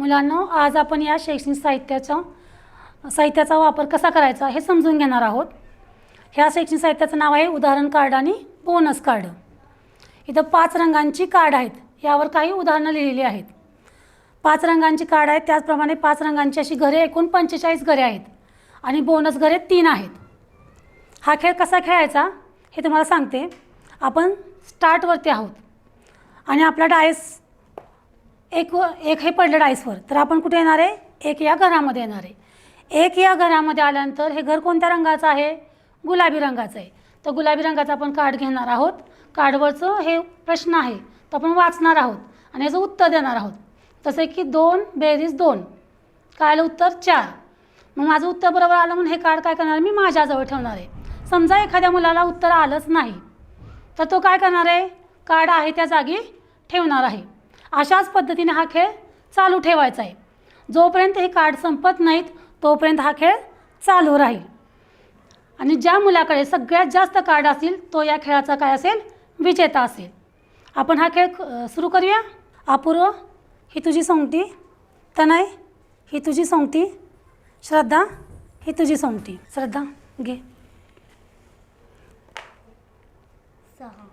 मुलांनो, आज आपण या शैक्षणिक साहित्याचा वापर कसा करायचा हे समजून घेणार आहोत। ह्या शैक्षणिक साहित्याचं नाव आहे उदाहरण कार्ड आणि बोनस कार्ड। इथं 5 रंगांची कार्ड आहेत, यावर काही उदाहरणं लिहिलेली आहेत। 5 रंगांची कार्ड आहेत, त्याचप्रमाणे 5 रंगांची अशी घरे, एकूण 45 घरे आहेत आणि बोनस घरे 3 आहेत। हा खेळ कसा खेळायचा हे तुम्हाला सांगते। आपण स्टार्टवरती आहोत आणि आपला डायस एक हे पडलं डायसवर, तर आपण कुठे येणार आहे? 1 या घरामध्ये येणार आहे। 1 या घरामध्ये आल्यानंतर हे घर कोणत्या रंगाचं आहे? गुलाबी रंगाचं आहे। तर गुलाबी रंगाचं आपण कार्ड घेणार आहोत। कार्डवरचं हे प्रश्न आहे, तर आपण वाचणार आहोत आणि याचं उत्तर देणार आहोत। तसे की 2 बेरीज 2, काय आलं उत्तर? 4। मग माझं उत्तर बरोबर आलं म्हणून हे कार्ड काय करणार? मी माझ्याजवळ ठेवणार आहे। समजा एखाद्या मुलाला उत्तर आलंच नाही, तर तो काय करणार आहे? कार्ड आहे त्या जागी ठेवणार आहे। अशाच पद्धतीने हा खेळ चालू ठेवायचा आहे। जोपर्यंत हे कार्ड संपत नाहीत तोपर्यंत हा खेळ चालू राहील आणि ज्या मुलाकडे सगळ्यात जास्त कार्ड असतील तो या खेळाचा काय असेल? विजेता असेल। आपण हा खेळ सुरू करूया। अपूर्व, ही तुझी सोंगटी। तनय, ही तुझी सोंगटी। श्रद्धा, ही तुझी सोंगटी। श्रद्धा घे। 6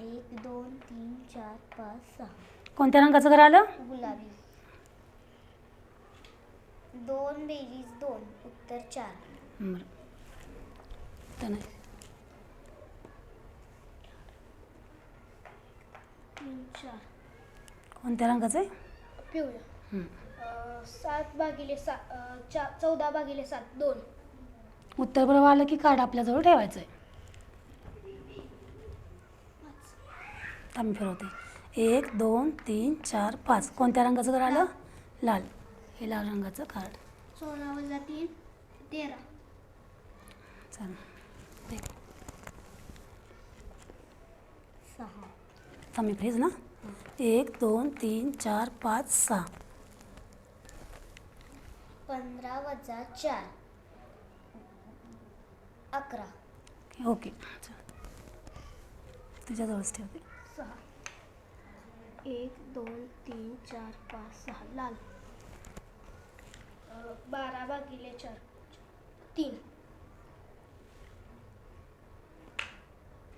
1 2 3 4 5 6। कोणत्या रंगाचं घर आलं? गुलाबी। 2 बेरीज 2, उत्तर 4। बरं, तनय 3 4। कोणत्या रंगाचं आहे? पिवळा। 7 भागिले 14 भागिले 7, 2। उत्तर बरोबर आलं की कार्ड आपल्याजवळ ठेवायचं आहे। थांब फिरवते। 1 2 3 4 5। कोणत्या रंगाचं घर आलं? लाल। हे लाल रंगाचं कार्ड। 16 वजा 3, 13। चल ते 6 थांब मी फ्रीज ना। 1 2 3 4 5 6। 15 वजा 4, 11। ओके, चल तुझ्याजवळच ठेवते। 6 1 2 3 4 5 6, लाल। 12 भागिले 4, 3।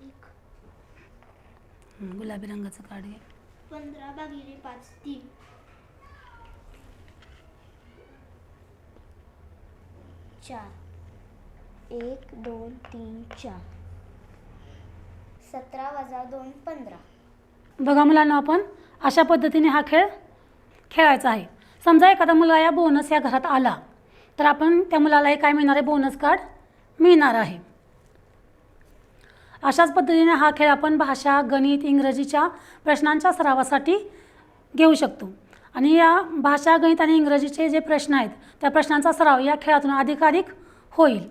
1 गुलाबी रंगाचं कार्ड घे। 15 भागिले 5, 3। 4 1 2 3 4। 17 वजा 2, 15। बघा मुलांना, आपण अशा पद्धतीने हा खेळ खेळायचा आहे। समजा एखादा मुलगा या बोनस या घरात आला तर आपण त्या मुलाला हे काय मिळणार आहे? बोनस कार्ड मिळणार आहे। अशाच पद्धतीने हा खेळ आपण भाषा, गणित, इंग्रजीच्या प्रश्नांच्या सरावासाठी घेऊ शकतो आणि या भाषा, गणित आणि इंग्रजीचे जे प्रश्न आहेत त्या प्रश्नांचा सराव या खेळातून अधिकाधिक होईल।